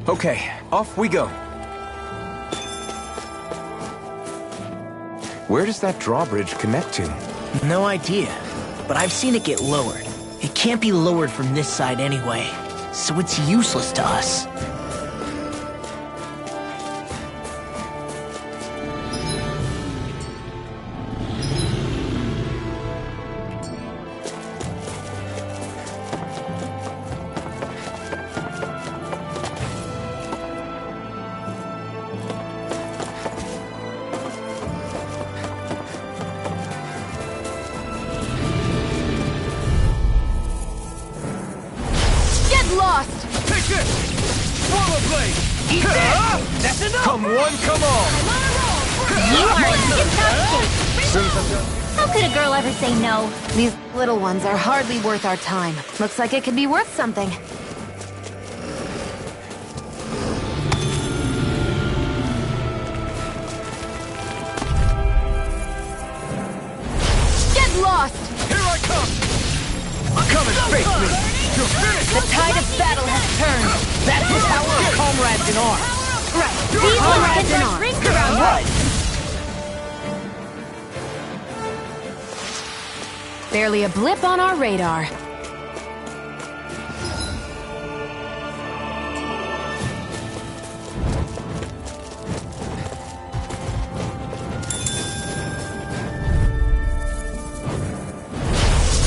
Okay, off we go. Where does that drawbridge connect to? No idea, but I've seen it get lowered. It can't be lowered from this side anyway, so it's useless to us. Come one, come all! You are in tip-top shape. How could a girl ever say no? These little ones are hardly worth our time. Looks like it could be worth something. Get lost! Here I come! Come and face me! You're finished! The tide of battle has turned. That's the power of comrades in arms. Right. These ones can run rings around What? Barely a blip on our radar.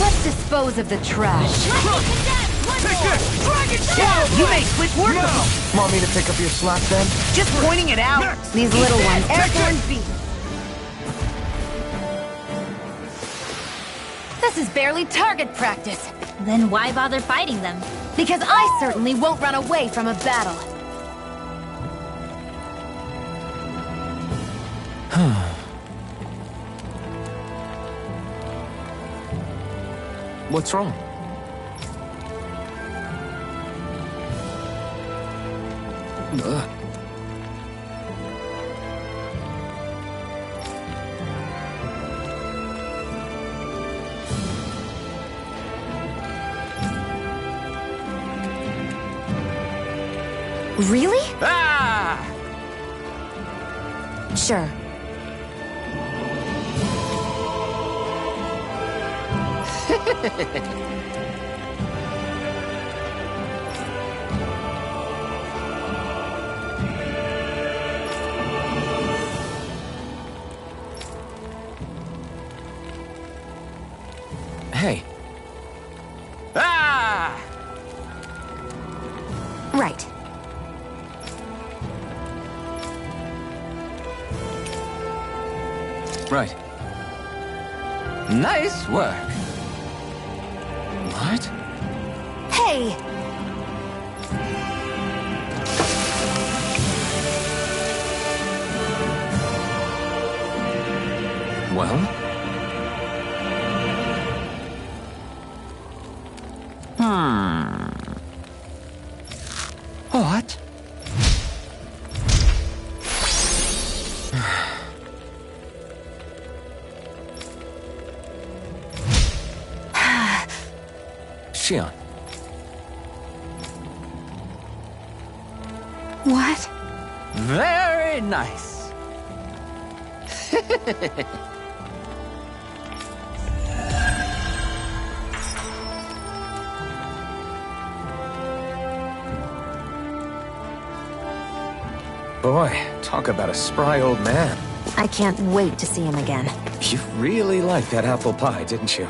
Let's dispose of the trash. Take this! Dragon Shield! You made quick work of them. Want me to pick up your slack then? Just pointing it out. Next. These little ones. Airborne beat. This is barely target practice. Then why bother fighting them? Because I certainly won't run away from a battle. What's wrong? Really? Ah! Sure. Hey. Ah! Right. Right. Nice work. What? Hey! Well? What? Xion. What? Very nice. Boy, talk about a spry old man. I can't wait to see him again. You really liked that apple pie, didn't you?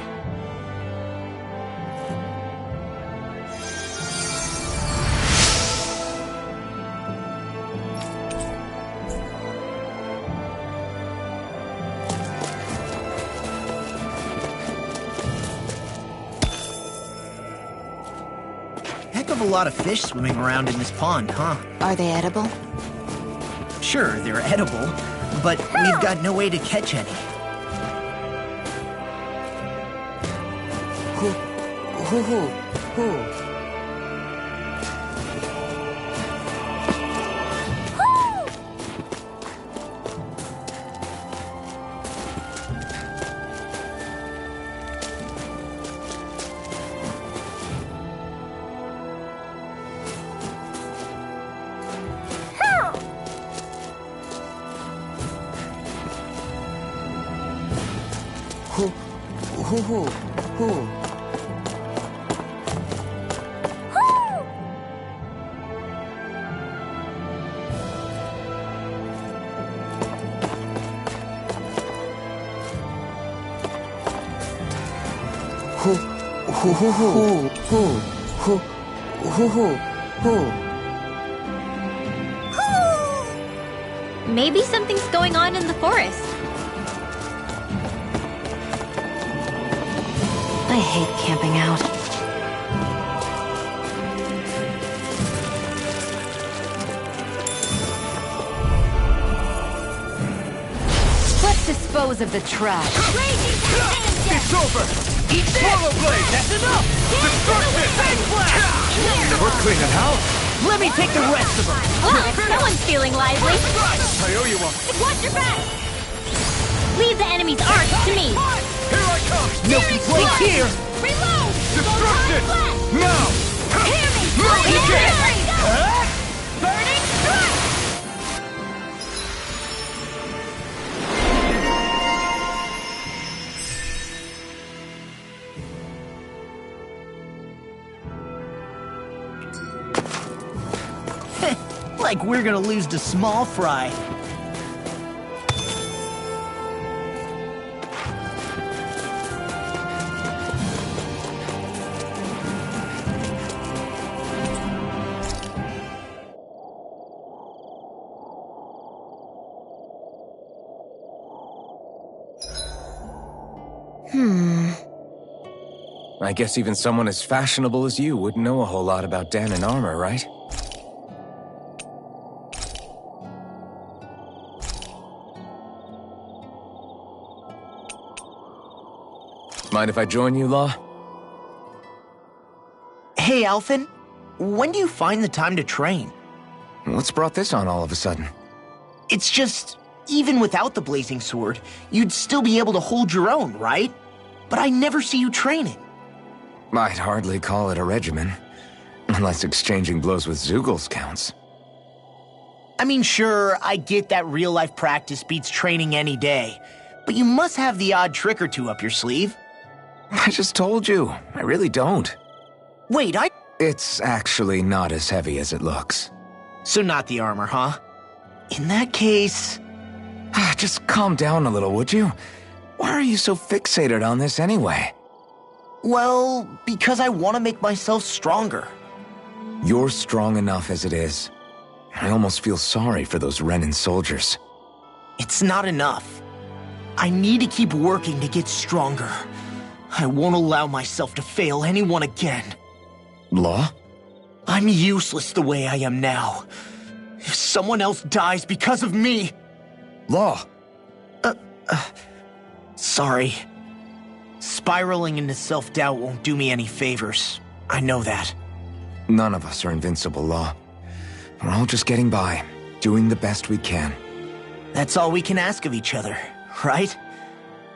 Heck of a lot of fish swimming around in this pond, huh? Are they edible? Sure, they're edible, but we've got no way to catch any. hoo hoo hoo. Hoo hoo hoo hoo hoo hoo hoo hoo. Maybe something's going on in the forest. I hate camping out. Let's dispose of the trash. It's over! Eat Swallow Blade! That's enough! Destruction! We're cleaning house! Let me take the rest of them. Well, someone's feeling lively. I owe you one. Watch your back! Leave the enemy's arc to me. Here I come! Milky Blade here. Reload! Destruction! Now! Hear me! Burning strike! Like we're gonna lose to Small Fry. I guess even someone as fashionable as you wouldn't know a whole lot about Dan and armor, right? Mind if I join you, Law? Hey, Alphen. When do you find the time to train? What's brought this on all of a sudden? It's just, even without the blazing sword, you'd still be able to hold your own, right? But I never see you training. I'd hardly call it a regimen. Unless exchanging blows with Zeugles counts. I mean, sure, I get that real-life practice beats training any day. But you must have the odd trick or two up your sleeve. I just told you. I really don't. Wait, It's actually not as heavy as it looks. So not the armor, huh? In that case... Just calm down a little, would you? Why are you so fixated on this anyway? Well, because I want to make myself stronger. You're strong enough as it is. I almost feel sorry for those Renan soldiers. It's not enough. I need to keep working to get stronger. I won't allow myself to fail anyone again. Law? I'm useless the way I am now. If someone else dies because of me... Law! Sorry. Spiraling into self-doubt won't do me any favors. I know that. None of us are invincible, Law. We're all just getting by, doing the best we can. That's all we can ask of each other, right?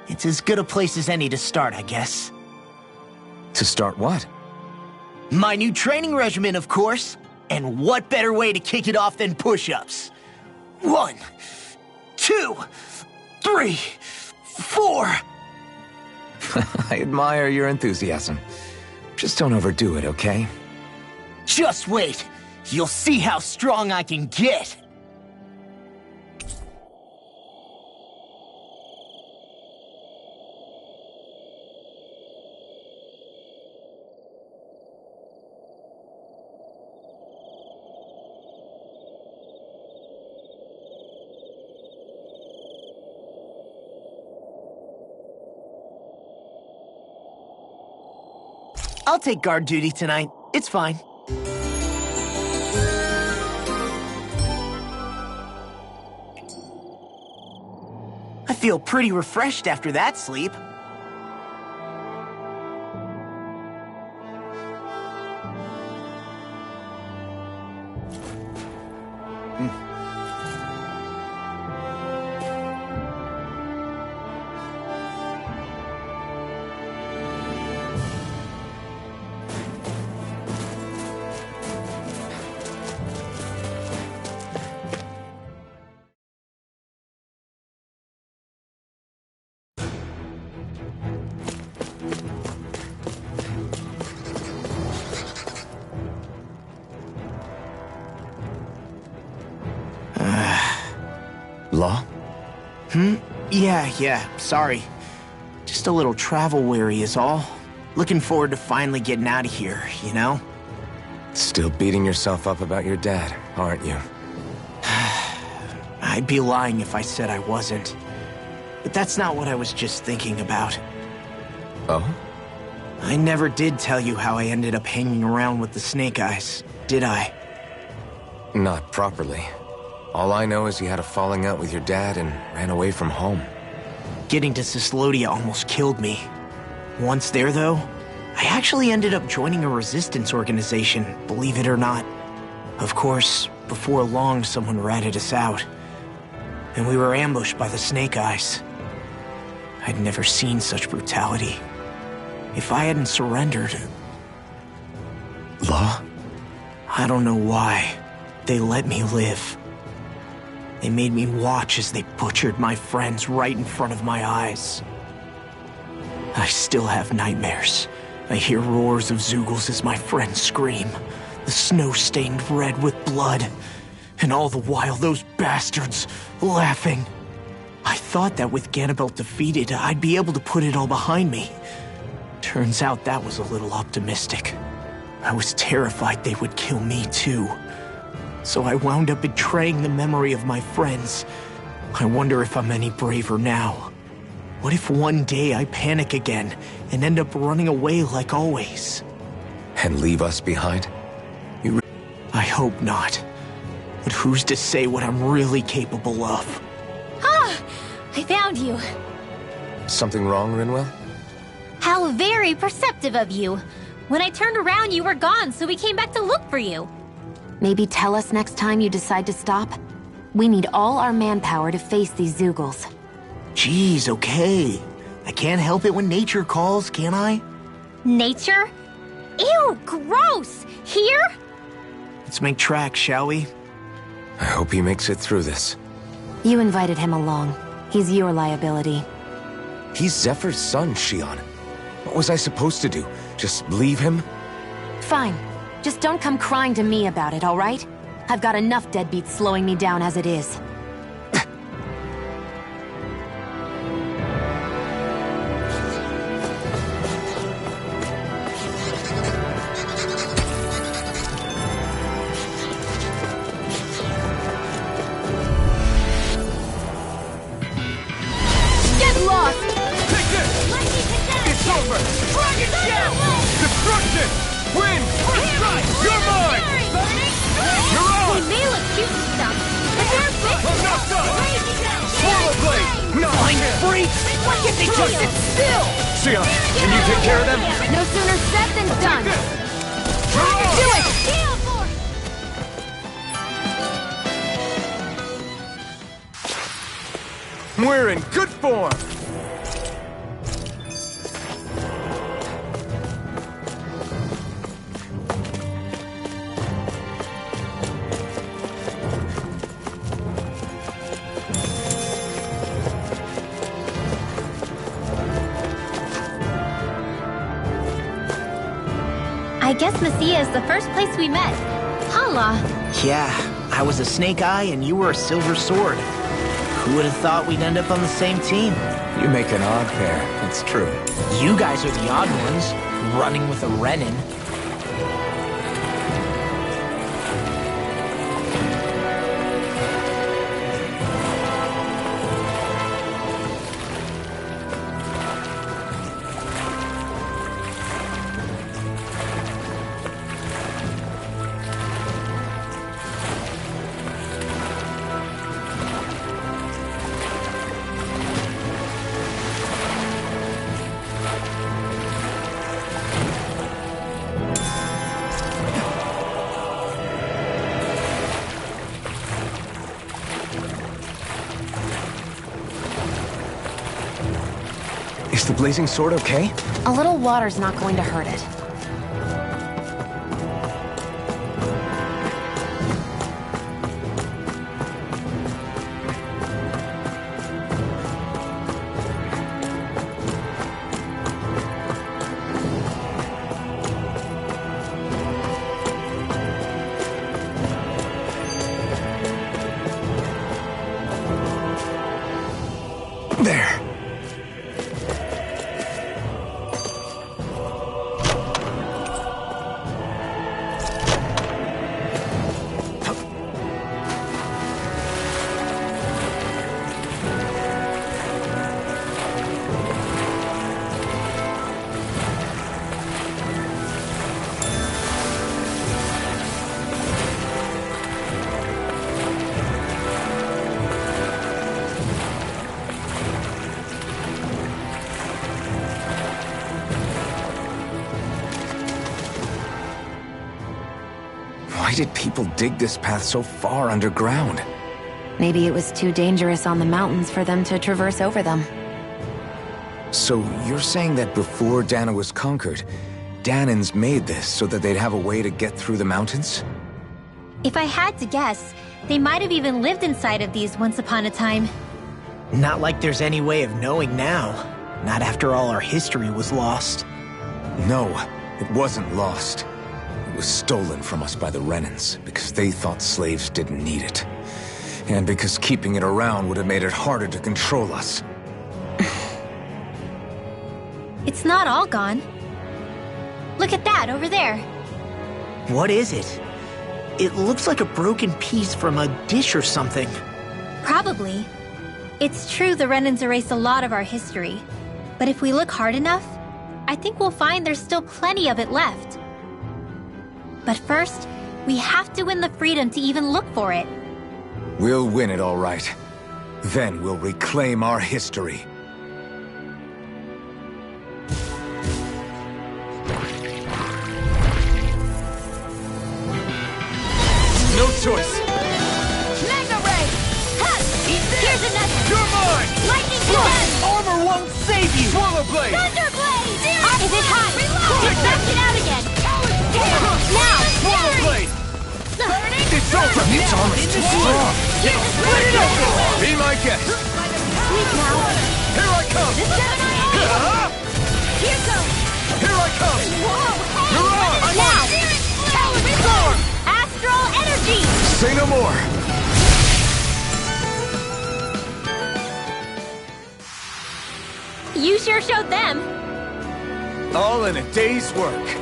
It's as good a place as any to start, I guess. To start what? My new training regimen, of course. And what better way to kick it off than push-ups? 1, 2, 3, 4... I admire your enthusiasm. Just don't overdo it, okay? Just wait. You'll see how strong I can get. I'll take guard duty tonight. It's fine. I feel pretty refreshed after that sleep. Yeah, sorry. Just a little travel weary is all. Looking forward to finally getting out of here, you know? Still beating yourself up about your dad, aren't you? I'd be lying if I said I wasn't. But that's not what I was just thinking about. Oh? I never did tell you how I ended up hanging around with the Snake Eyes, did I? Not properly. All I know is you had a falling out with your dad and ran away from home. Getting to Cislodia almost killed me. Once there, though, I actually ended up joining a resistance organization, believe it or not. Of course, before long, someone ratted us out. And we were ambushed by the Snake Eyes. I'd never seen such brutality. If I hadn't surrendered... Law? I don't know why. They let me live. They made me watch as they butchered my friends right in front of my eyes. I still have nightmares. I hear roars of Zeugles as my friends scream, the snow stained red with blood, and all the while those bastards laughing. I thought that with Ganabelt defeated, I'd be able to put it all behind me. Turns out that was a little optimistic. I was terrified they would kill me too. So I wound up betraying the memory of my friends. I wonder if I'm any braver now. What if one day I panic again and end up running away like always? And leave us behind? I hope not. But who's to say what I'm really capable of? Ah! I found you. Something wrong, Rinwell? How very perceptive of you. When I turned around, you were gone, so we came back to look for you. Maybe tell us next time you decide to stop? We need all our manpower to face these Zeugles. Jeez, okay. I can't help it when nature calls, can I? Nature? Ew, gross! Here? Let's make tracks, shall we? I hope he makes it through this. You invited him along. He's your liability. He's Zephyr's son, Shion. What was I supposed to do? Just leave him? Fine. Just don't come crying to me about it, all right? I've got enough deadbeats slowing me down as it is. Get lost! Take this! It's over! Dragon Shell! Destruction! Win! First strike! You're mine! You're on! They may look cute and stuff, but they're big. I'm not done! Swallow Blade! Blind freaks! Why can't they just sit still? Shion, can you take care of them? No sooner said than done! You're on! Do it! Gale Force! We're in good form! I guess Menacia is the first place we met. Hala. Yeah, I was a Snake Eye and you were a Silver Sword. Who would have thought we'd end up on the same team? You make an odd pair, it's true. You guys are the odd ones, running with a Renin. Is the blazing sword okay? A little water's not going to hurt it. Why did people dig this path so far underground? Maybe it was too dangerous on the mountains for them to traverse over them. So you're saying that before Dana was conquered, Danans made this so that they'd have a way to get through the mountains? If I had to guess, they might have even lived inside of these once upon a time. Not like there's any way of knowing now. Not after all our history was lost. No, it wasn't lost. It was stolen from us by the Renans, because they thought slaves didn't need it. And because keeping it around would have made it harder to control us. It's not all gone. Look at that over there. What is it? It looks like a broken piece from a dish or something. Probably. It's true the Renans erased a lot of our history. But if we look hard enough, I think we'll find there's still plenty of it left. But first, we have to win the freedom to even look for it. We'll win it all right. Then we'll reclaim our history. No choice. Mega Ray! Ha! Here's another! You're mine! Lightning Command! Armor won't save you! Swallow blade! Thunder Blade! Is it hot? Reload! Back it out again! Now! Swallow blade! It's over! Its armor's too strong! Split it up! Be my guest! Sweet now! Here I come! Ah! Here goes! Here I come! Whoa! You're on! Now! Storm! Astral Energy! Say no more! You sure showed them! All in a day's work.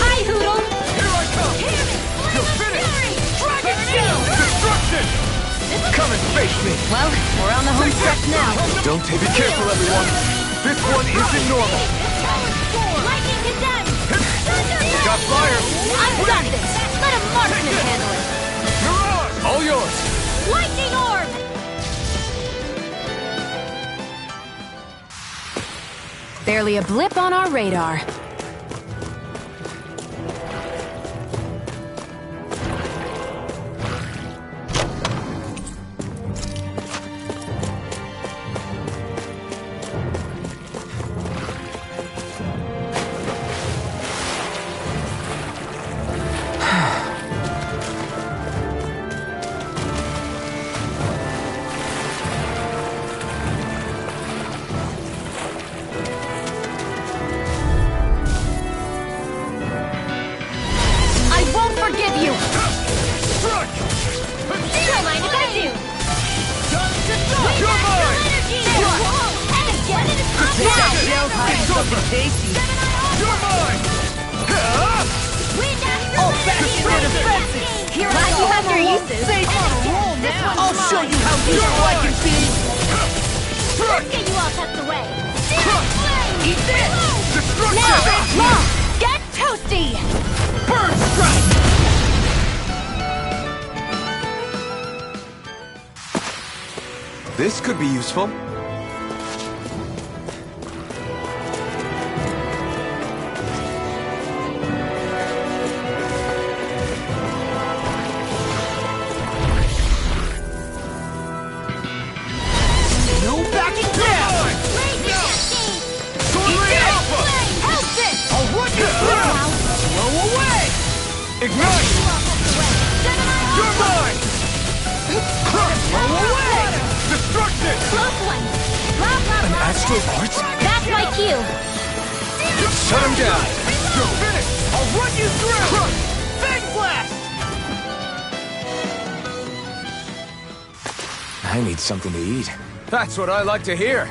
Hi, Hoodle! Here I come! You're finished! Dragon Shield! Destruction! Come and face me! Well, we're on the home stretch now. Don't take Be careful, everyone! This one isn't normal! Lightning Condemned! Got fire! I've got this! Let a marksman handle it! Mirage! All yours! Lightning Orb! Barely a blip on our radar. I won't forgive you! Strike! Don't mind if I do! You're mine! It's something tasty. You're mine! Ah! Old-fashioned defenses! Here I go after uses. Save on a roll now! I'll show you how useful I can be! Strike! Get you all tucked away. Eat this! Destruction! Now, get toasty! Bird strike! This could be useful. No backing down! Sword Ray Alpha! I'll run you through! Blow away! Ignite! You're mine! Blow away! Destruction! Close one. Blah, blah, An blah. astral art? That's my cue. Shut him down! You're finished! I'll run you through! Fang blast! I need something to eat. That's what I like to hear.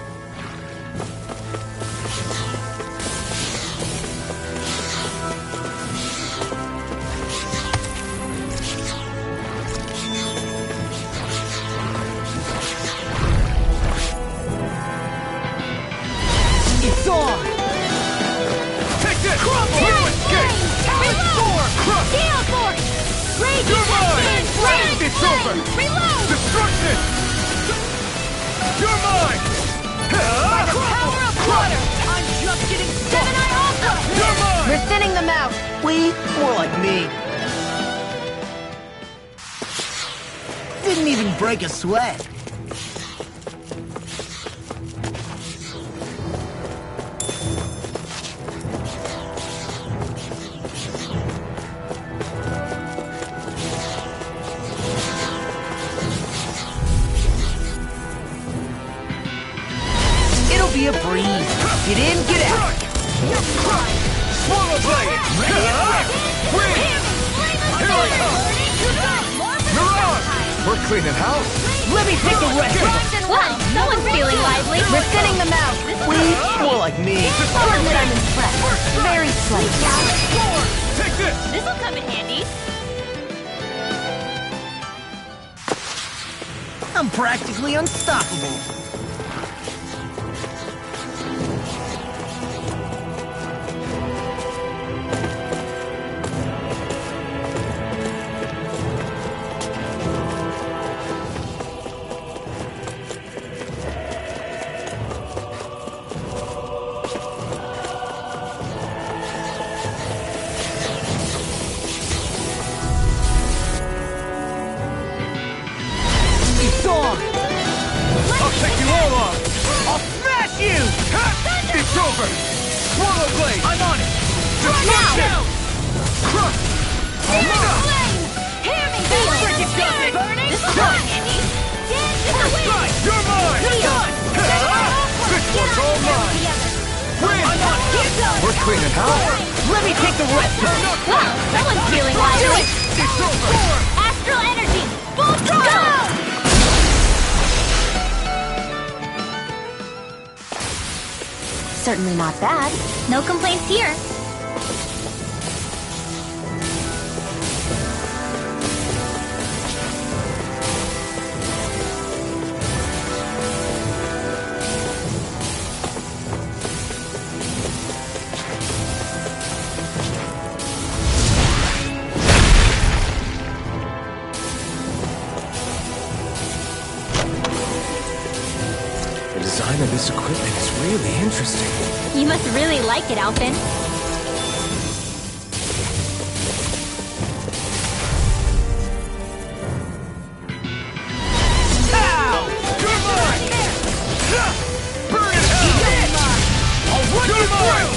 on! Reload! Destruction! You're mine! By the power of water, I'm just getting started. Gemini Alpha! You're mine! We're thinning them out. We? More like me. Didn't even break a sweat. It'll be a breeze. Get in, get out. Swallow blade! Win! Here I come! You're on! We're cleaning house. Let me take the rest of them. Well, no one's feeling lively. We're thinning them out. We? More like me. I'll admit I'm impressed. Very slightly. Take this! This'll come in handy. I'm practically unstoppable. I'll take you all on! I'll smash you! It's over! Swallow blade! I'm on it! Destruction! Crush! Hear me! This will come in handy. Dance in the wind! You're mine! This one's all mine! Win! We're cleaning house. Let me take the rest of them. Wow, someone's feeling lively. It's over! Astral energy! Full throttle! Certainly not bad. No complaints here. The design of this equipment is really interesting. You must really like it, Alpin. You're mine! Burn in hell! I'll run you through!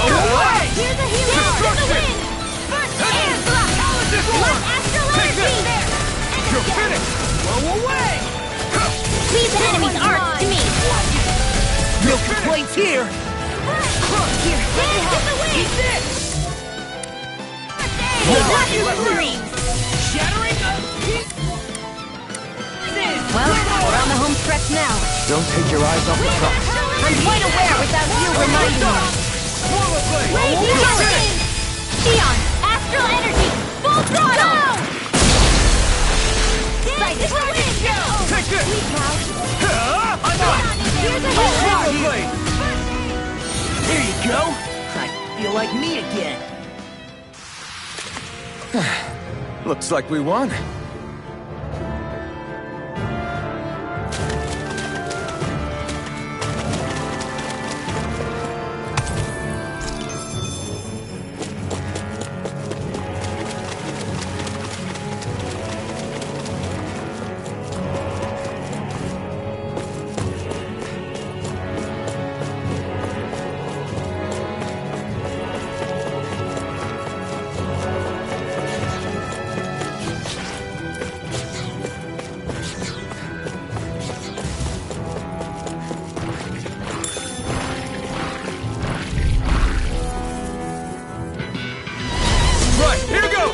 Away! Here's a hero! Destruction! First air block! This One one! astral Take energy! this! You're finished! Blow away! Leave the enemy's arts to me! No complaints here! Here, dance in the wind! Not you flames! Shattering Well, we're on the home stretch now. Don't take your eyes off the prize. I'm quite aware without you reminding me. Swallow blade! You're finished! Sion, astral energy! Full throttle! Dance in the wind! Take this! I'm on! Here's a hero! Swallow blade! There you go! I feel like me again. Looks like we won. Right, here goes!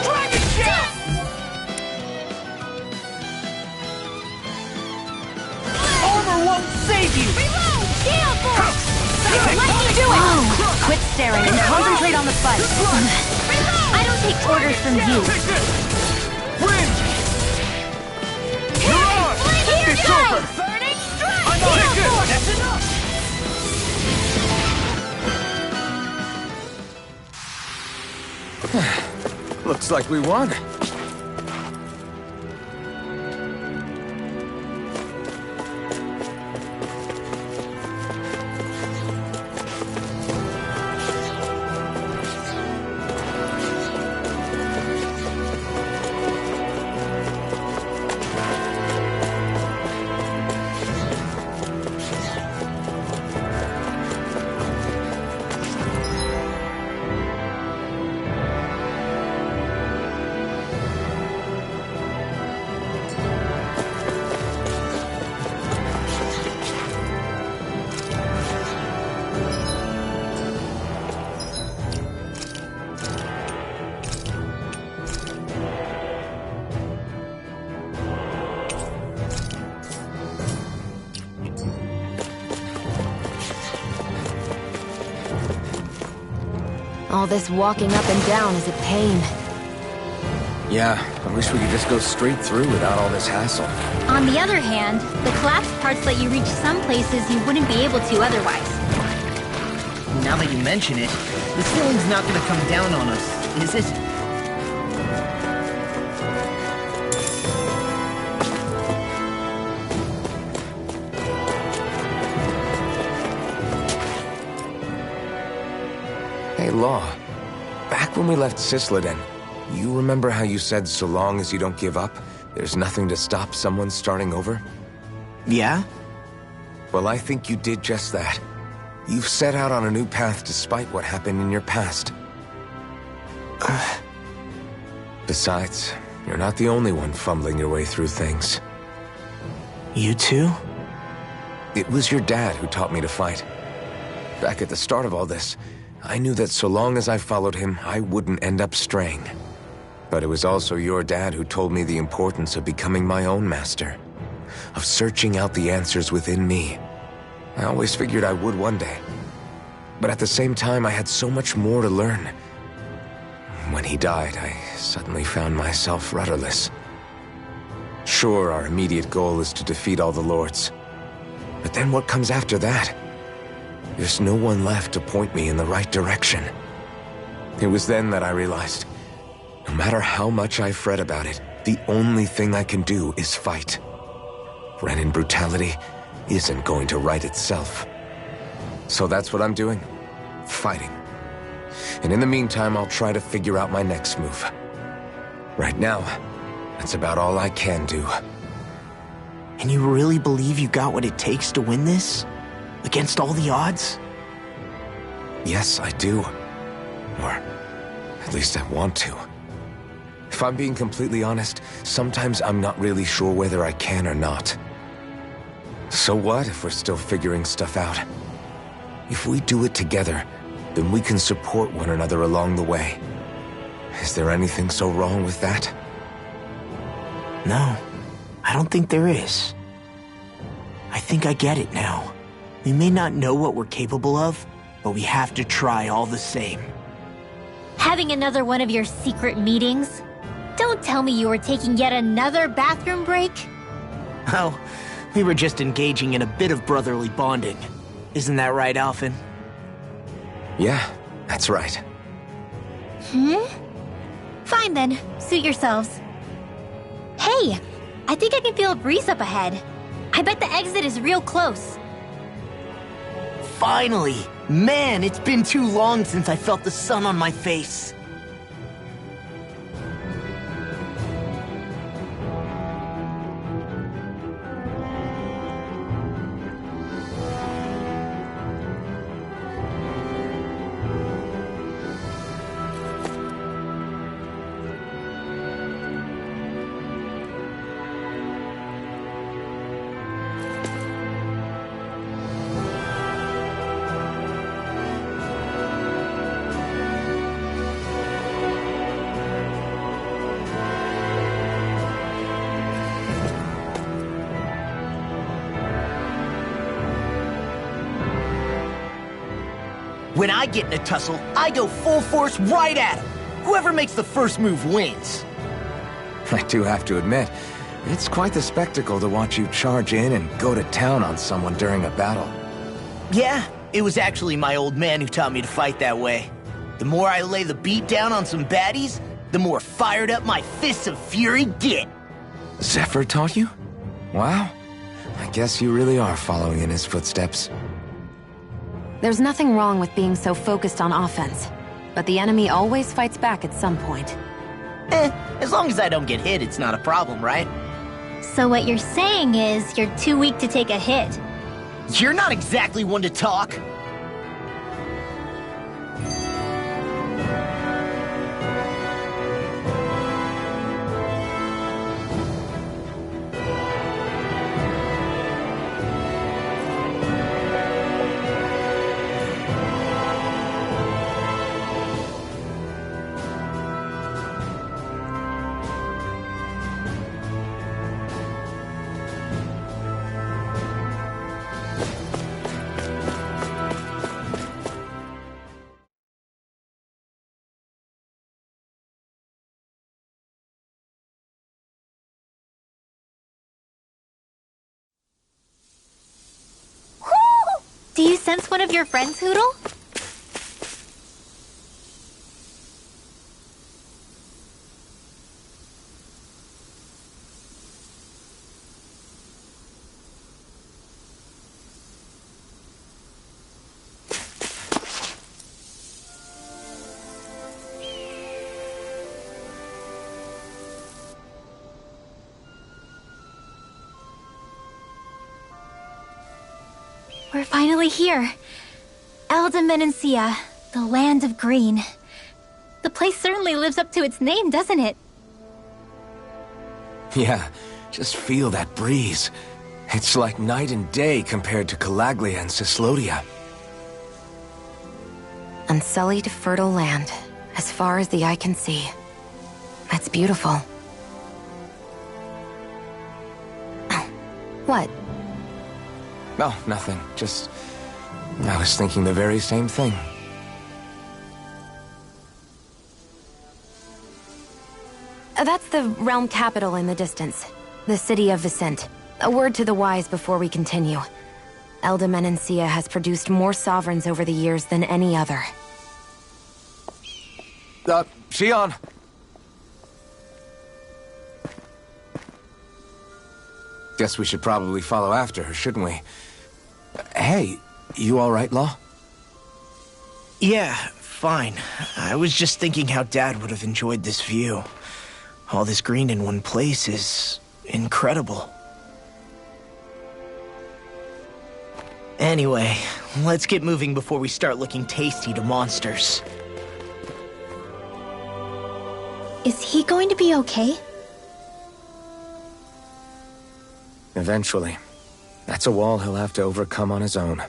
Dragon Shell! Armor won't save you! Reload! Gale Force! Let me do it! Quit staring and concentrate on the fight. I don't take orders from you. Take this! Win! You're on! Here It's goes! over! Burning strike! I'm on! Take this! That's enough! Looks like we won. All this walking up and down is a pain. Yeah, I wish we could just go straight through without all this hassle. On the other hand, the collapsed parts let you reach some places you wouldn't be able to otherwise. Now that you mention it, the ceiling's not gonna come down on us, is it? Hey, Law. Back when we left Cisleden, you remember how you said so long as you don't give up, there's nothing to stop someone starting over? Yeah? Well, I think you did just that. You've set out on a new path despite what happened in your past. Besides, you're not the only one fumbling your way through things. You too? It was your dad who taught me to fight. Back at the start of all this, I knew that so long as I followed him, I wouldn't end up straying. But it was also your dad who told me the importance of becoming my own master, of searching out the answers within me. I always figured I would one day. But at the same time, I had so much more to learn. When he died, I suddenly found myself rudderless. Sure, our immediate goal is to defeat all the lords. But then what comes after that? There's no one left to point me in the right direction. It was then that I realized, no matter how much I fret about it, the only thing I can do is fight. Renin brutality isn't going to right itself. So that's what I'm doing. Fighting. And in the meantime, I'll try to figure out my next move. Right now, that's about all I can do. And you really believe you got what it takes to win this? Against all the odds? Yes, I do. Or at least I want to. If I'm being completely honest, sometimes I'm not really sure whether I can or not. So what if we're still figuring stuff out? If we do it together, then we can support one another along the way. Is there anything so wrong with that? No, I don't think there is. I think I get it now. We may not know what we're capable of, but we have to try all the same. Having another one of your secret meetings? Don't tell me you were taking yet another bathroom break? Oh, we were just engaging in a bit of brotherly bonding. Isn't that right, Alphen? Yeah, that's right. Fine then, suit yourselves. Hey, I think I can feel a breeze up ahead. I bet the exit is real close. Finally! Man, it's been too long since I felt the sun on my face. When I get in a tussle, I go full force right at him. Whoever makes the first move wins. I do have to admit, it's quite the spectacle to watch you charge in and go to town on someone during a battle. Yeah, it was actually my old man who taught me to fight that way. The more I lay the beat down on some baddies, the more fired up my fists of fury get. Zephyr taught you? Wow. I guess you really are following in his footsteps. There's nothing wrong with being so focused on offense, but the enemy always fights back at some point. As long as I don't get hit, it's not a problem, right? So what you're saying is you're too weak to take a hit. You're not exactly one to talk. Do you sense one of your friends, Hootle? We're finally here. Elde Menacia, the land of green. The place certainly lives up to its name, doesn't it? Yeah, just feel that breeze. It's like night and day compared to Calaglia and Cyslodia. Unsullied, fertile land, as far as the eye can see. That's beautiful. What? Oh, nothing. Just... I was thinking the very same thing. That's the realm capital in the distance. The city of Vicent. A word to the wise before we continue. Elde Menacia has produced more sovereigns over the years than any other. Shion! Guess we should probably follow after her, shouldn't we? Hey, you alright, Law? Yeah, fine. I was just thinking how Dad would have enjoyed this view. All this green in one place is incredible. Anyway, let's get moving before we start looking tasty to monsters. Is he going to be okay? Eventually. That's a wall he'll have to overcome on his own.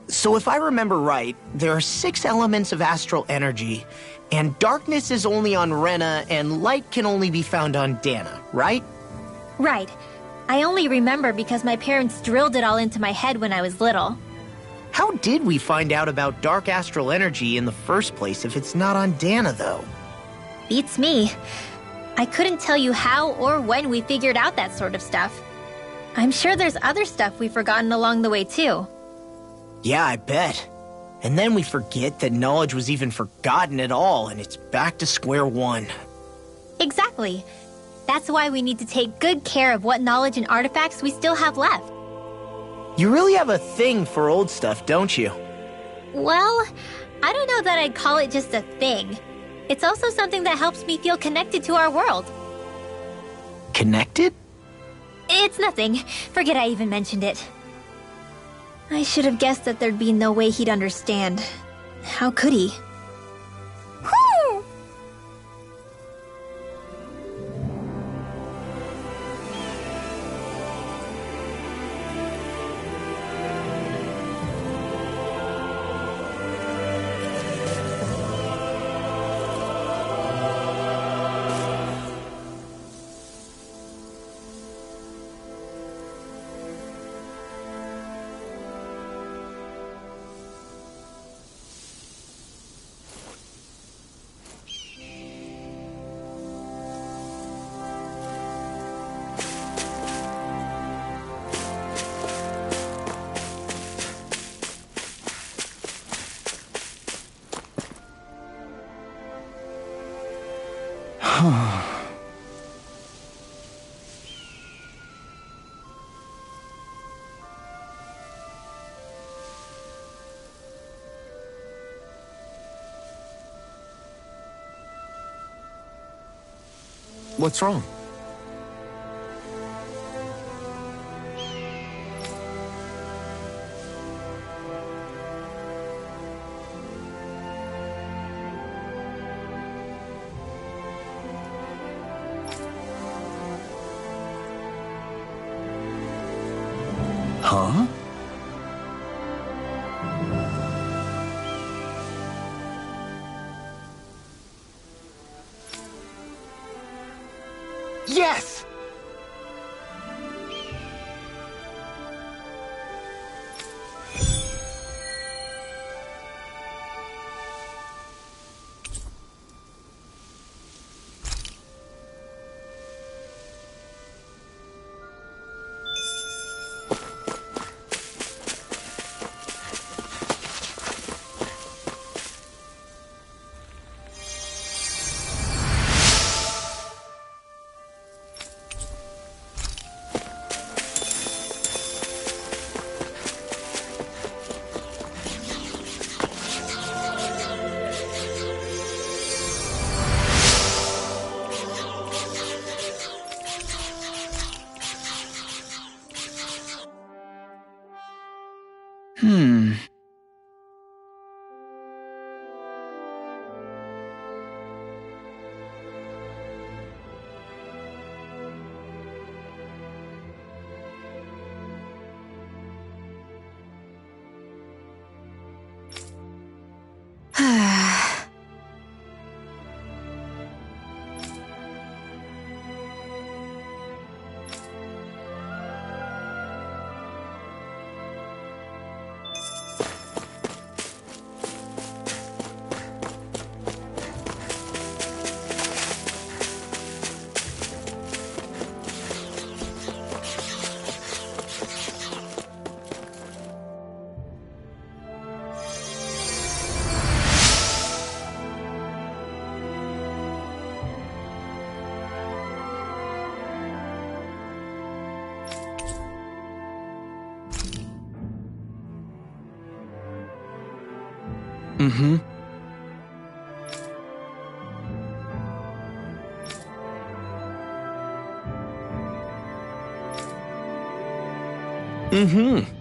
So if I remember right, there are 6 elements of astral energy, and darkness is only on Rena, and light can only be found on Dana, right? Right. I only remember because my parents drilled it all into my head when I was little. How did we find out about dark astral energy in the first place if it's not on Dana, though? Beats me. I couldn't tell you how or when we figured out that sort of stuff. I'm sure there's other stuff we've forgotten along the way, too. Yeah, I bet. And then we forget that knowledge was even forgotten at all, and it's back to square one. Exactly. That's why we need to take good care of what knowledge and artifacts we still have left. You really have a thing for old stuff, don't you? Well, I don't know that I'd call it just a thing. It's also something that helps me feel connected to our world. Connected? It's nothing. Forget I even mentioned it. I should have guessed that there'd be no way he'd understand. How could he? Whew! What's wrong? Huh? Yes! Mm-hmm. Mm-hmm.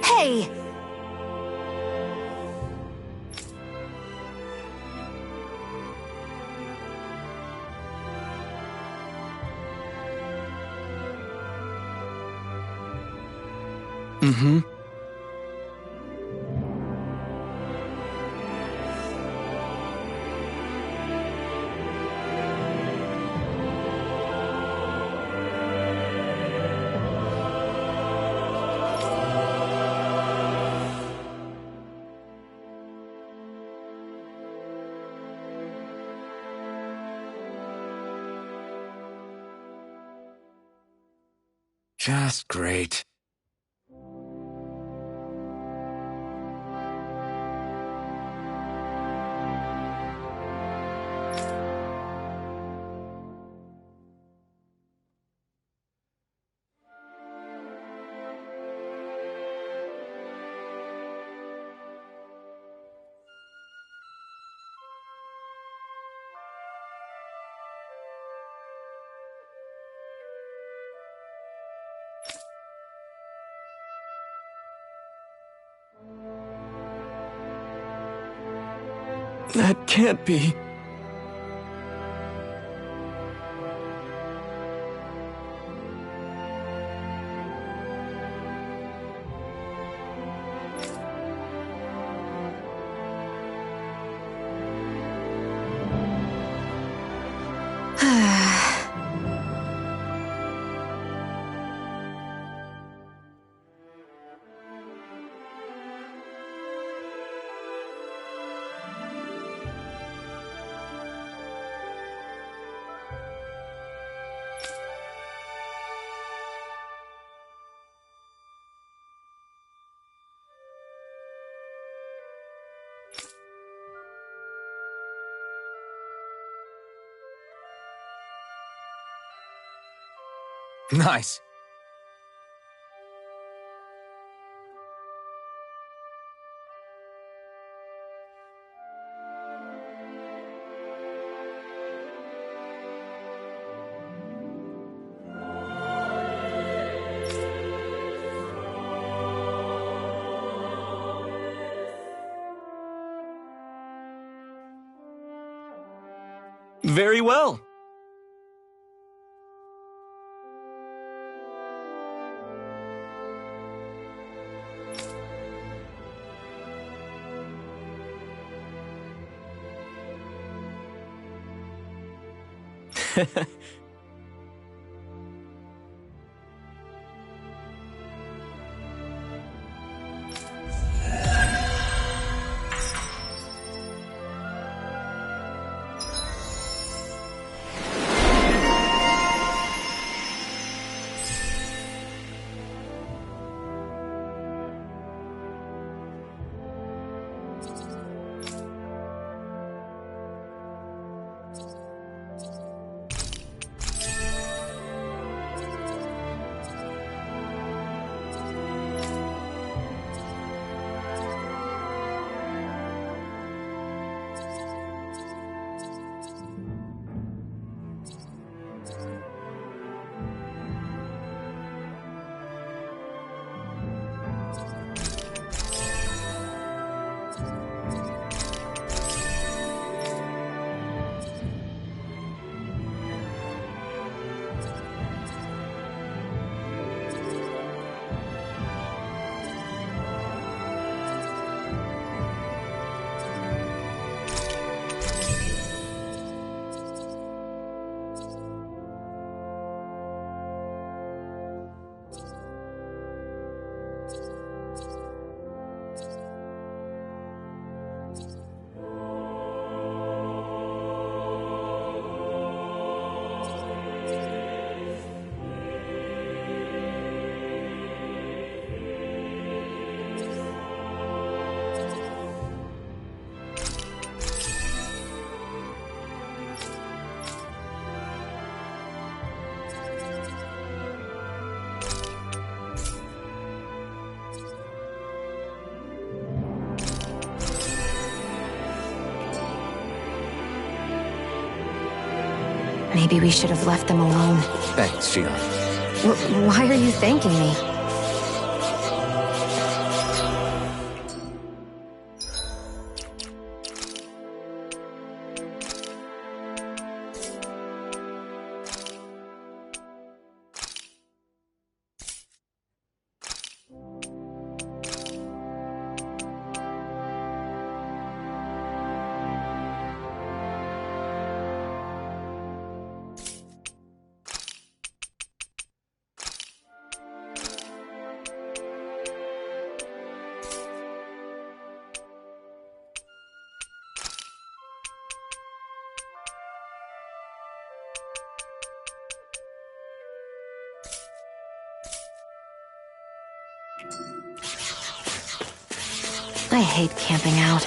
Hey! Mm-hmm. just great. That can't be. Nice. Very well. Maybe we should have left them alone. Thanks, Shion. Why are you thanking me? I hate camping out.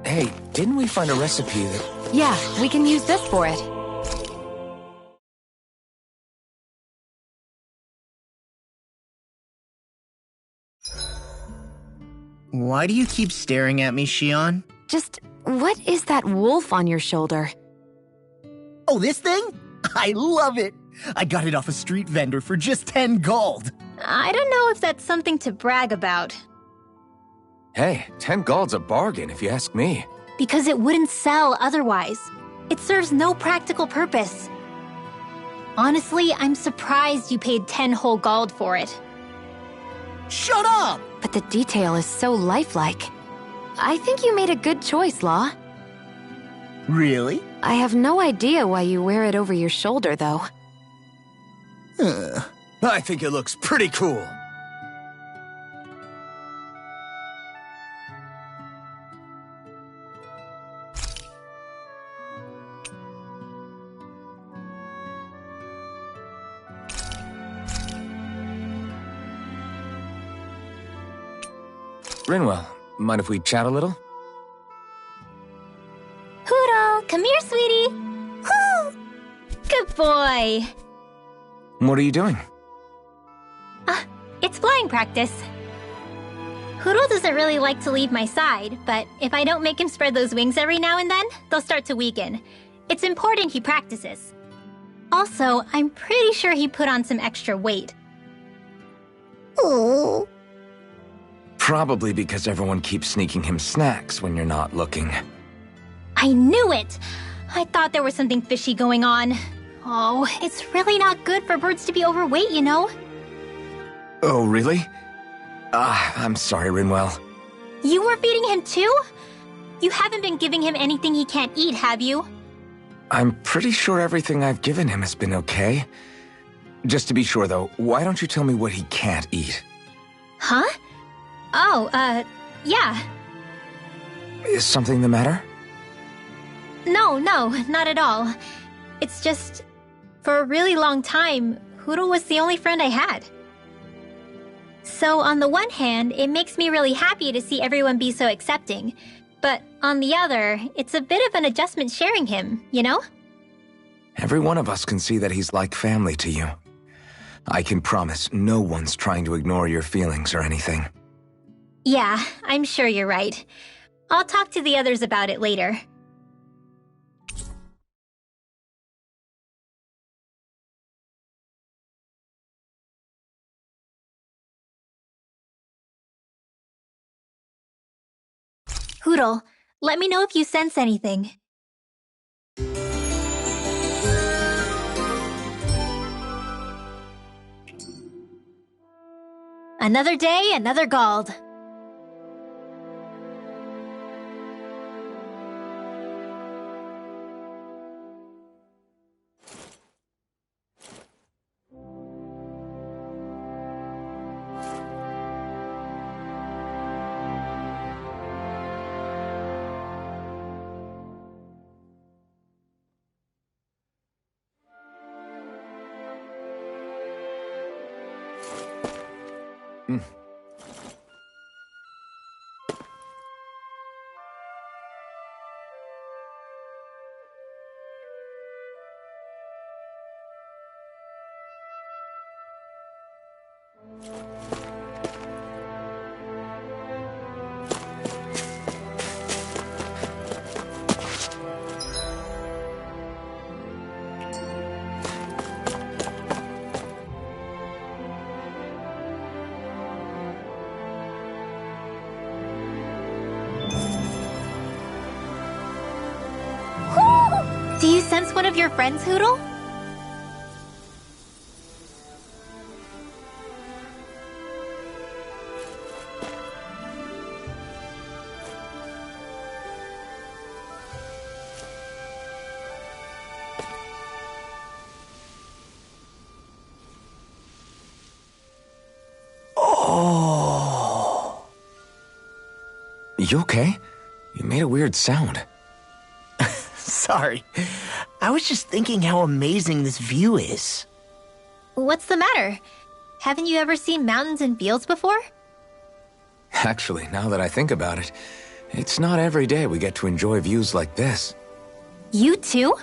Hey, didn't we find a recipe that... Yeah, we can use this for it. Why do you keep staring at me, Shion? Just, what is that wolf on your shoulder? Oh, this thing? I love it! I got it off a street vendor for just 10 gold. I don't know if that's something to brag about. Hey, 10 gold's a bargain if you ask me. Because it wouldn't sell otherwise. It serves no practical purpose. Honestly, I'm surprised you paid 10 whole gold for it. Shut up! But the detail is so lifelike. I think you made a good choice, Law. Really? I have no idea why you wear it over your shoulder, though. I think it looks pretty cool. Rinwell, mind if we chat a little? Hoodle, come here, sweetie. Woo! Good boy. What are you doing? It's flying practice. Hoodle doesn't really like to leave my side, but if I don't make him spread those wings every now and then, they'll start to weaken. It's important he practices. Also, I'm pretty sure he put on some extra weight. Ooh. Probably because everyone keeps sneaking him snacks when you're not looking. I knew it! I thought there was something fishy going on. Oh, it's really not good for birds to be overweight, you know? Oh, really? I'm sorry, Rinwell. You were feeding him too? You haven't been giving him anything he can't eat, have you? I'm pretty sure everything I've given him has been okay. Just to be sure, though, why don't you tell me what he can't eat? Huh? Oh, yeah. Is something the matter? No, not at all. It's just, for a really long time, Hoodle was the only friend I had. So on the one hand, it makes me really happy to see everyone be so accepting. But on the other, it's a bit of an adjustment sharing him, you know? Every one of us can see that he's like family to you. I can promise no one's trying to ignore your feelings or anything. Yeah, I'm sure you're right. I'll talk to the others about it later. Hoodle, let me know if you sense anything. Another day, another Gald. Do you sense one of your friends, Hoodle? Oh. You okay? You made a weird sound. Sorry. I was just thinking how amazing this view is. What's the matter? Haven't you ever seen mountains and fields before? Actually, now that I think about it, it's not every day we get to enjoy views like this. You too?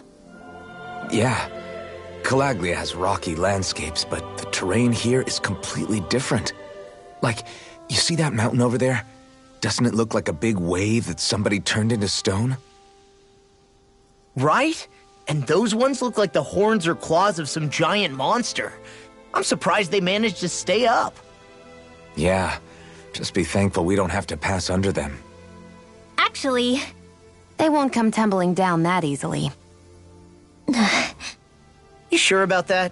Yeah. Calaglia has rocky landscapes, but the terrain here is completely different. Like, you see that mountain over there? Doesn't it look like a big wave that somebody turned into stone? Right? And those ones look like the horns or claws of some giant monster. I'm surprised they managed to stay up. Yeah. Just be thankful we don't have to pass under them. Actually, They won't come tumbling down that easily. You sure about that?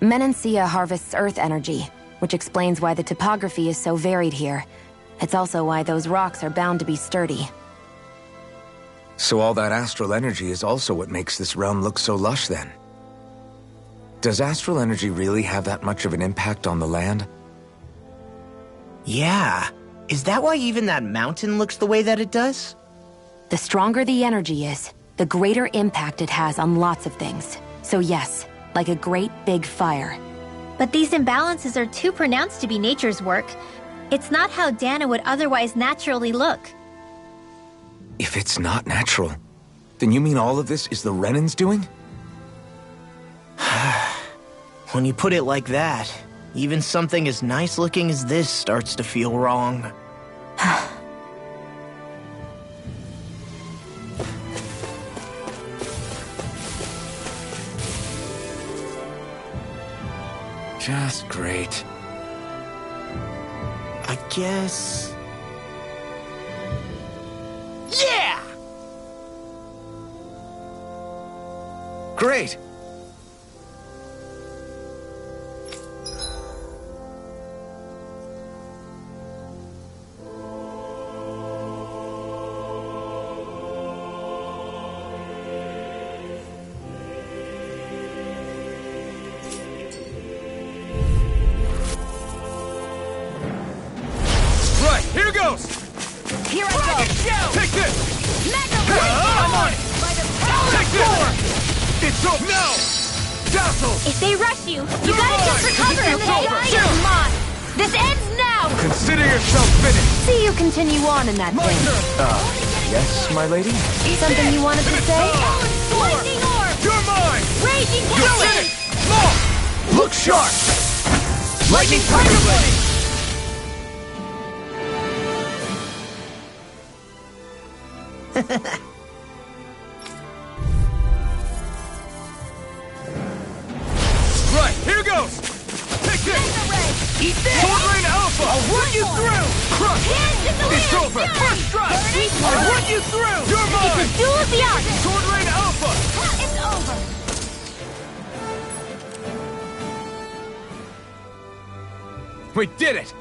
Menacia harvests earth energy, which explains why the topography is so varied here. It's also why those rocks are bound to be sturdy. So all that astral energy is also what makes this realm look so lush then. Does astral energy really have that much of an impact on the land? Yeah. Is that why even that mountain looks the way that it does? The stronger the energy is, the greater impact it has on lots of things. So yes, like a great big fire. but these imbalances are too pronounced to be nature's work. It's not how Dana would otherwise naturally look. If it's not natural, then you mean all of this is the Renans doing? When you put it like that, even something as nice looking as this starts to feel wrong. Just great. I guess... Yeah! Great! Dazzle! If they rush you, you gotta just recover, okay? Come on! This ends now! Consider yourself finished! See you continue on in that thing. Yes, my lady? Something you wanted to say? Lightning orb! You're mine! Raging You're passion! finished! Law! Look sharp! Lightning Tiger Blade! Right, here goes! Take this! Eat this! Sword Rain Alpha! I'll work you through! Crush! It's over! First strike! I'll work you through! You're mine! It's a duel of the arts! Sword Rain Alpha! It's over! We did it!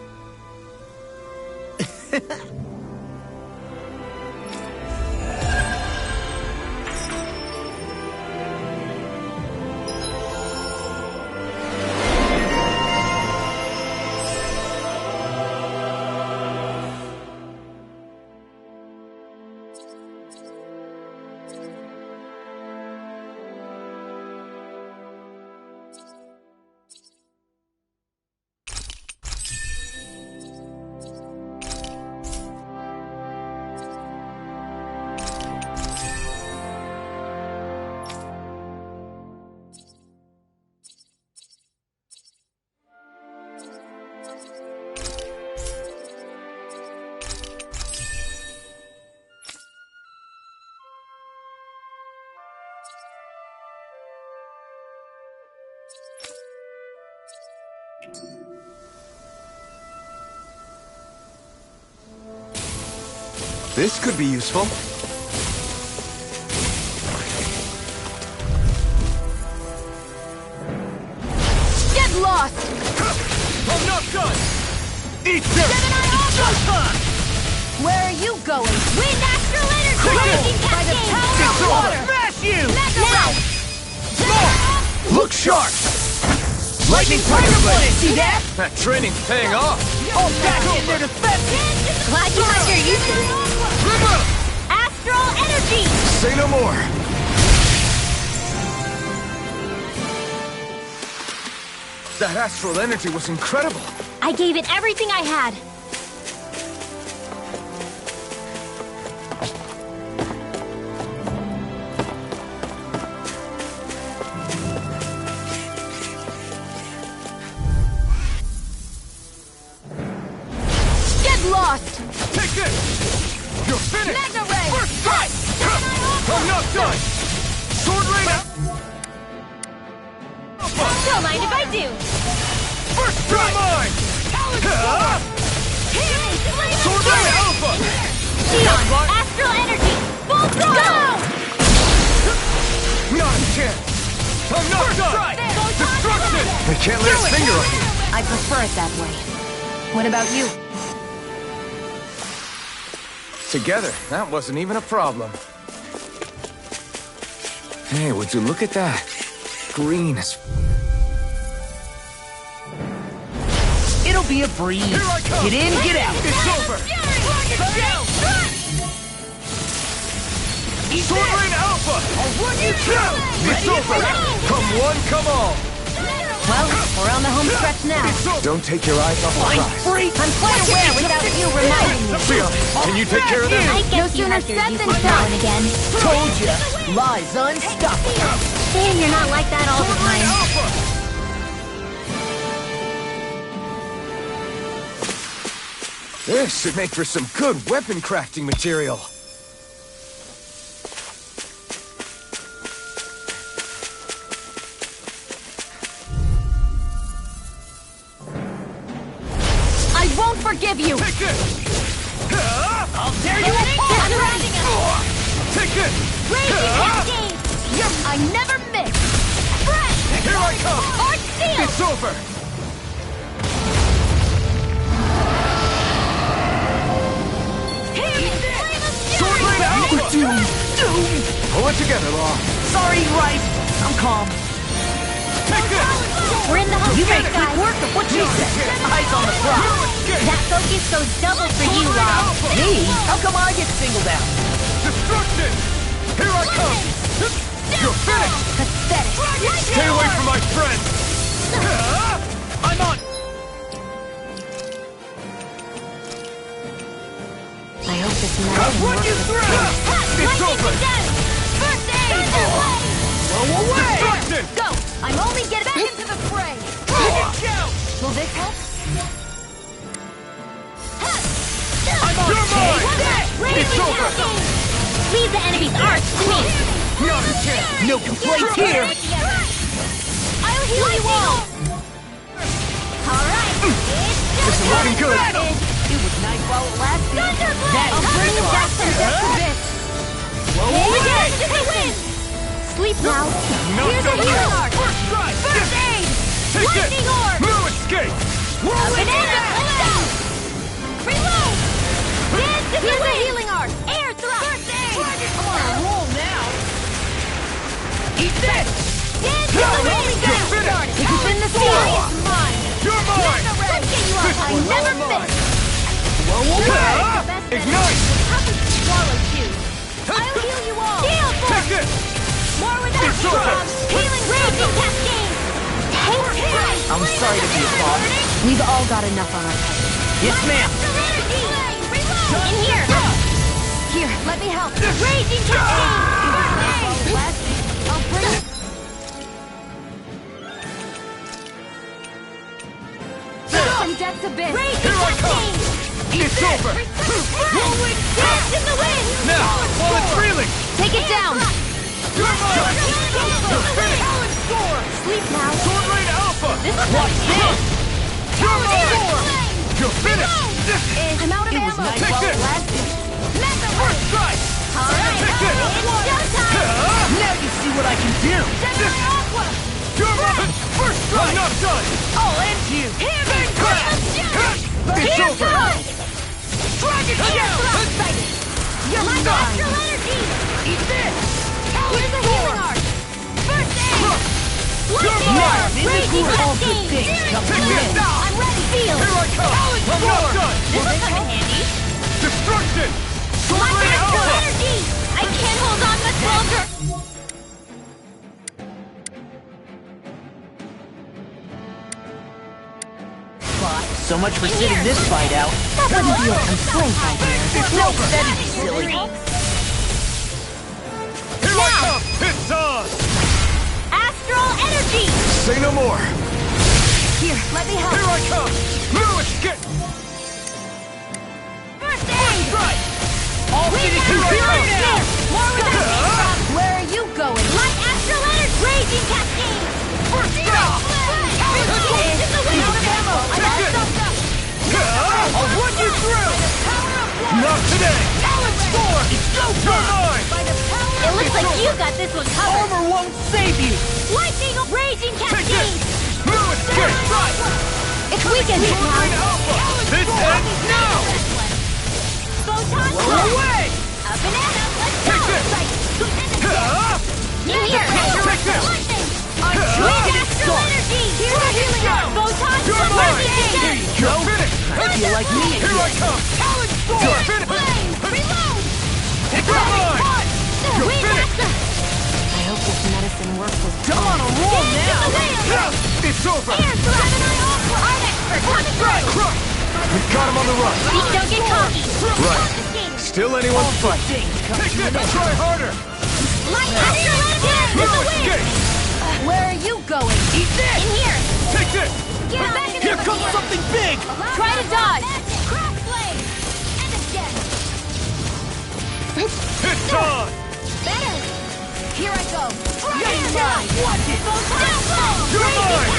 This could be useful. Get lost! I'm not done! Eat this! Where are you going? Wind astral energy! Raging By the cascade! power of water! Smash you! Now! Look sharp! Lightning Tiger Blade! See that? That training's paying off! All back in their defense! Glad you got your uses! Astral energy! Say no more! That astral energy was incredible! I gave it everything I had. Lost! Take this! You're finished! Mega Ray! First strike! I'm not done! Sword Rain Alpha! Don't mind if I do. First strike! Mine! Sword Rain Alpha! Neon, astral energy, full throttle! Not a chance! I'm not done! Destruction! They can't lay a finger on you! I prefer it that way. What about you? Together, that wasn't even a problem. Hey, would you look at that? Green is... It'll be a breeze. Here I come! Get in, get out. It's over! Sword Rain Alpha! I'll run you down! It's over! Come one, come all! Well, we're on the home stretch now. Don't take your eyes off the I'm prize. free. I'm quite aware without you reminding me. Leon, can you take care of them? I No guess you sooner have your said uses than now done. and again. Told ya. Lies unstoppable. Saying you're not like that all the time. Alpha! This should make for some good weapon crafting material. I won't forgive you! Take this! I'll tear you apart. Take this! Raging cascade! I never miss! Here I come! Arch seal! It's over! Sword Rain Alpha! Doomed. Pull it together, Law. Sorry, right. I'm calm. Take this! We're in the home You make stretch, quick guys. work of what you said. Eyes on the prize. That focus goes double for you, Law. Me? How come I get singled out? Destruction! Here I come! You're finished! Pathetic. Stay away from my friend! I'm on! I hope this I'll medicine run you works. through! It's over! First aid! Blow away! Destruction! Go! I'm only getting back into the fray! Will this help? I'm on! You're mine! It's over! Leave the enemy's arch to me! Not a chance! No complaints here! I'll heal you all! Alright, This is looking good! It was nice while it lasted. I'll bring you back from death to this! Blow away! Win! Sleep now. No, Here's a don't healing care. arc! First strike! First aid! Take Lightning it! orb! No escape! A banana! Let's go! Reload! Dance to the wind! Healing arc! Air thrust! First aid! I'm on a roll now. Eat this! Dance to the wind! You're finished! Take us in the sea! It's mine! You're mine! Let's get you up! I never miss! Blow away! Ignite! Swallow two! I'll heal you all! Heal Take it! More without It's over. Healing raging cascade! I'm sorry to be a bother. We've all got enough on our plate. Yes, ma'am. In here! Here, let me help. Raging cascade! I'll bring it. From death's abyss. Raging Here I come! cascade! It's over! Dance in the wind! Now, while it's reeling! Take it down. You're mine! You're finished! Sleep now! Sword Rain Alpha! This is what You're mine! You're finished! I'm out of It was ammo. nice Take while this. it lasted. First strike! Alright, Take it! it's showtime! Now you see what I can do. Aqua! You're mine! First strike! I'm not done! I'll end you. Big crash! It's Here's over! tonight! Dragon Shell! You're my natural energy! Eat this. Here's a healing arc! First aid! You're Lightning mine! orb! Raging All good cascade! things come to Take an this end. now! I'm ready! Feel! Here I come! I'm not done! This will come in handy! Destruction! Sword My Rain natural Alpha! energy! I can't hold on much longer! So much for sitting this fight out. Wouldn't be a complaint, my dear. It's No, over! that'd be silly. Here I come! It's on! Astral energy! Say no more! Here, let me help! Here I come! No escape! First aid! Strike! All finish you Here I right come! now. More without me! Where are you going? Light astral energy! Raging cascade! First strike! Dance in the wind! Out of ammo! I Take got it. stuffed up! I'll run you through! Not today! Balance sword. It's go You're mine! It looks like you got this one covered! Armor won't save you. Lightning! Raging Take cascade! this! No escape! It's weakened! Sword Rain Alpha! This ends now! Photon Blow blast! away! A banana! Let's go! Take this! In here! Take this! Lightning! Dragon Astral Sword. energy! Here's a healing arc! Photon You're blast! mine! There you go. You're finished! You like me Here I again. come! You're finished! Reload! You're mine! You're We got finished! the... I hope this medicine works as I'm on a roll now. It's over! Air thrust! Art expert coming through! Crush! We got him on the run! Don't get cocky! Right. Still anyone's All fight! things come Take to an this! end. Try harder! Light astral energy! No In the wind! escape! Where are you going? Eat this. In here! Take this! Get back in Here the comes something big. Try to dodge! Cross blade! And again! It's on! Better! Here I go! You're mine. Watch it. You're mine!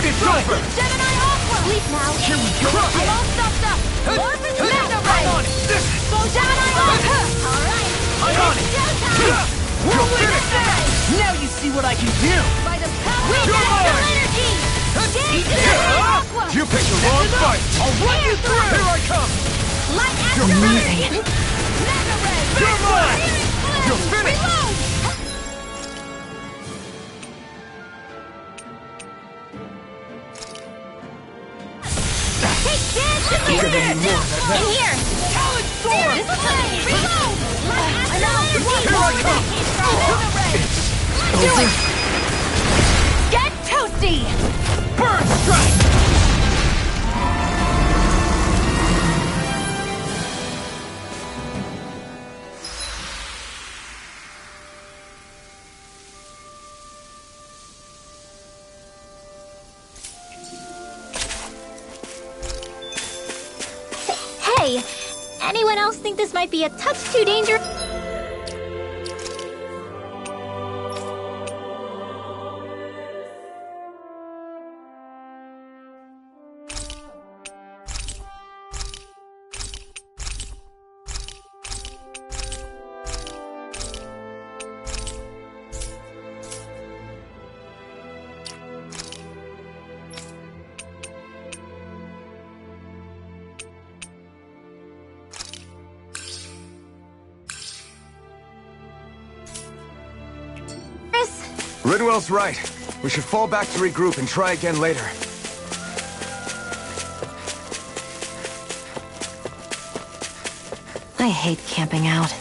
It's over! Gemini Aqua! Sleep now! Here we go. I'm all stuffed up! Morphin' I'm Magnarite! on it! This! Go Gemini Aqua! Alright! I'm on it! Showtime! You're finished! Now you see what I can do. By the power of You're astral mine! energy! Eat Dance this! Gemini Aqua! You picked the wrong fight! I'll run you through! Here I come! Light astral energy! Magnarite! You're mine! You're finished! Reload! Take dance in You're gonna need more than that. In here! Talent sword. This is coming! Reload! Light astral energy! Here I come! Over! Over! Get toasted! anyone else think this might be a touch too dangerous? Ridwell's right. We should fall back to regroup and try again later. I hate camping out.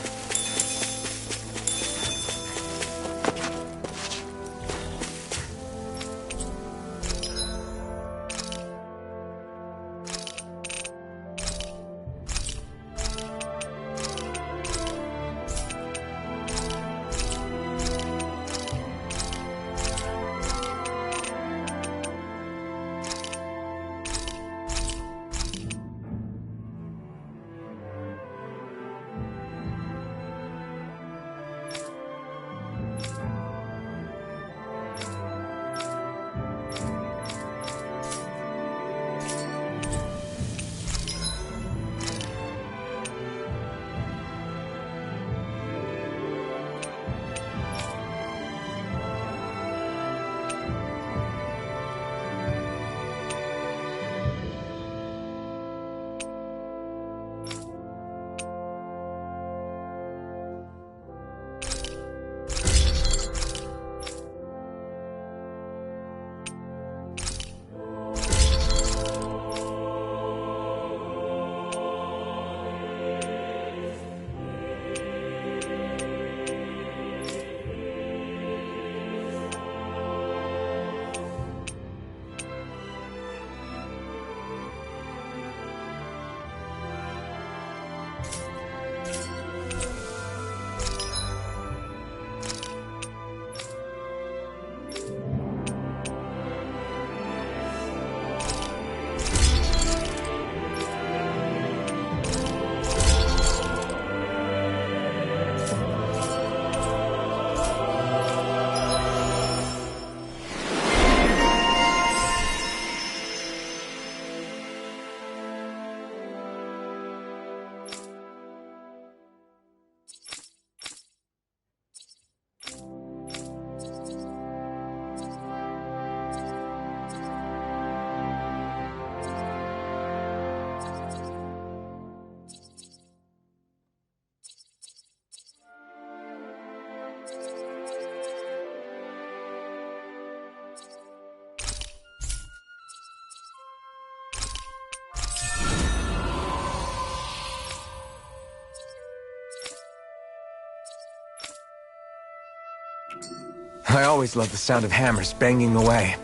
I always loved the sound of hammers banging away.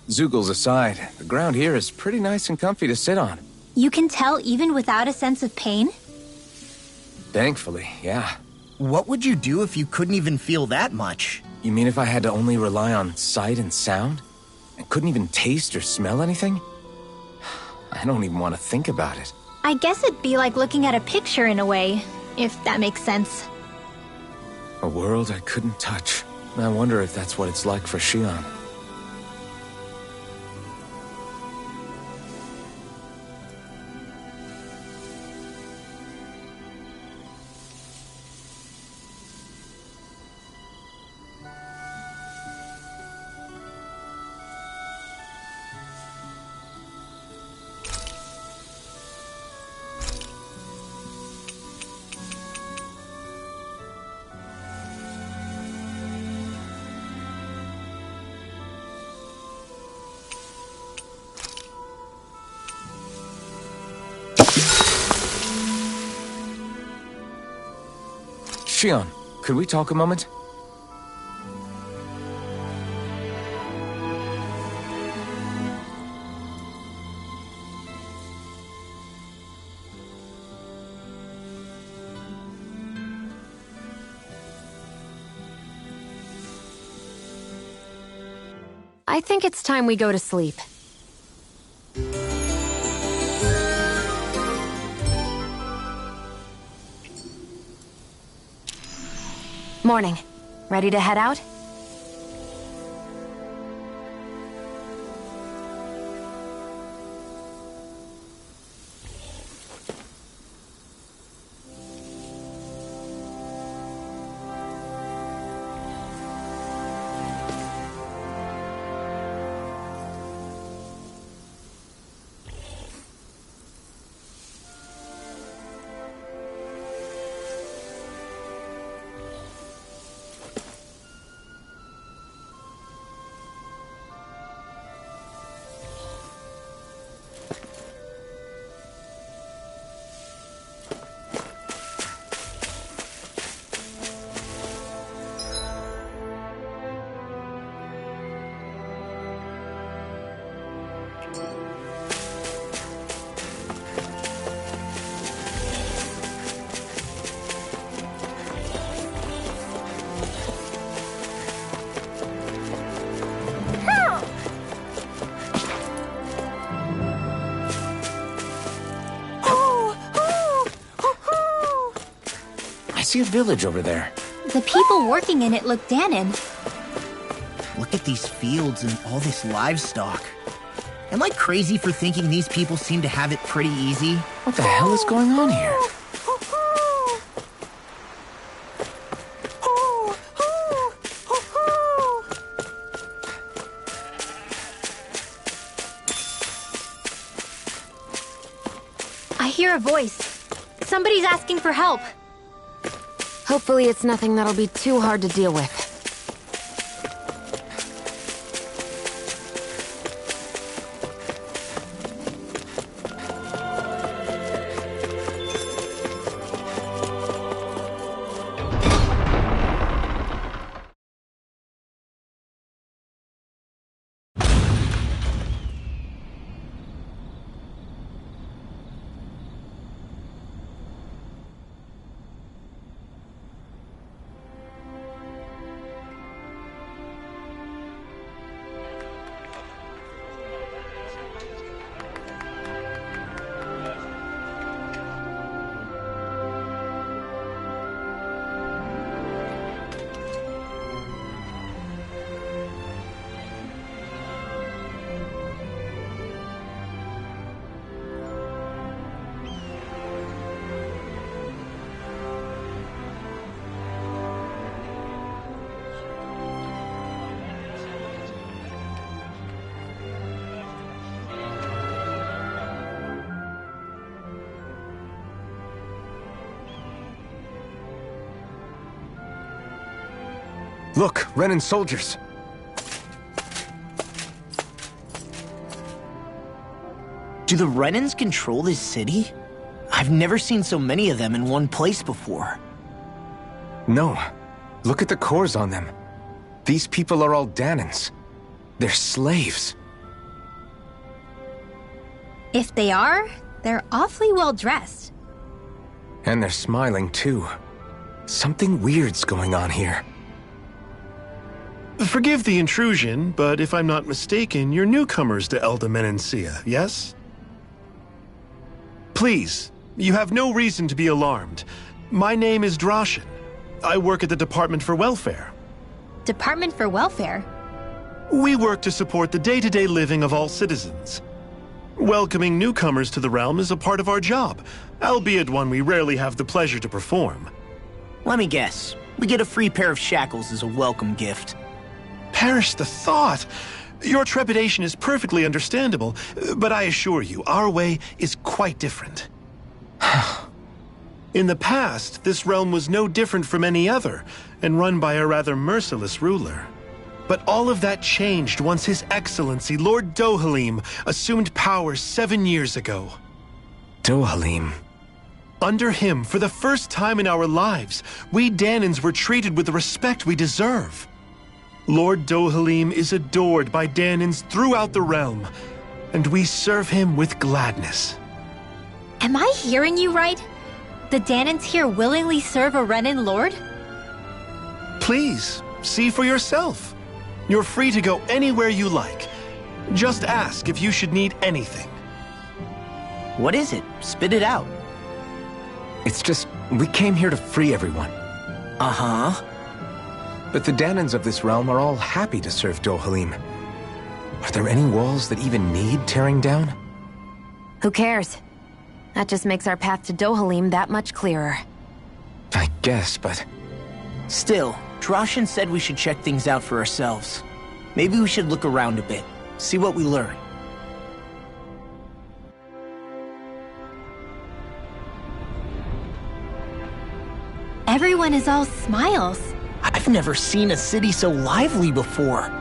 Zeugles aside, the ground here is pretty nice and comfy to sit on. You can tell even without a sense of pain? Thankfully, yeah. What would you do if you couldn't even feel that much? You mean if I had to only rely on sight and sound? I couldn't even taste or smell anything? I don't even want to think about it. I guess it'd be like looking at a picture in a way, if that makes sense. A world I couldn't touch. I wonder if that's what it's like for Shion. Shion, could we talk a moment? I think it's time we go to sleep. Morning. Ready to head out? I see a village over there. The people working in it look Danon. Look at these fields and all this livestock. Am I crazy for thinking these people seem to have it pretty easy? What the hell is going on here? I hear a voice. Somebody's asking for help. Hopefully it's nothing that'll be too hard to deal with. Look, Renan soldiers. Do the Renans control this city? I've never seen so many of them in one place before. No. Look at the cores on them. These people are all Danons. They're slaves. If they are, they're awfully well dressed. And they're smiling, too. Something weird's going on here. Forgive the intrusion, but if I'm not mistaken, you're newcomers to Elde Menacia, yes? Please, you have no reason to be alarmed. My name is Droshin. I work at the Department for Welfare. Department for Welfare? We work to support the day-to-day living of all citizens. Welcoming newcomers to the realm is a part of our job, albeit one we rarely have the pleasure to perform. Let me guess. We get a free pair of shackles as a welcome gift. Perish the thought! Your trepidation is perfectly understandable, but I assure you, our way is quite different. In the past, this realm was no different from any other, and run by a rather merciless ruler. But all of that changed once His Excellency, Lord Dohalim, assumed power 7 years ago. Dohalim. Under him, for the first time in our lives, we Danons were treated with the respect we deserve. Lord Dohalim is adored by Danons throughout the realm, and we serve him with gladness. Am I hearing you right? The Danons here willingly serve a Renan lord? Please, see for yourself. You're free to go anywhere you like. Just ask if you should need anything. What is it? Spit it out. It's just, we came here to free everyone. Uh-huh. But the Danans of this realm are all happy to serve Dohalim. Are there any walls that even need tearing down? Who cares? That just makes our path to Dohalim that much clearer. I guess, but... Still, Droshin said we should check things out for ourselves. Maybe we should look around a bit, see what we learn. Everyone is all smiles. I've never seen a city so lively before.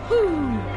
Woo!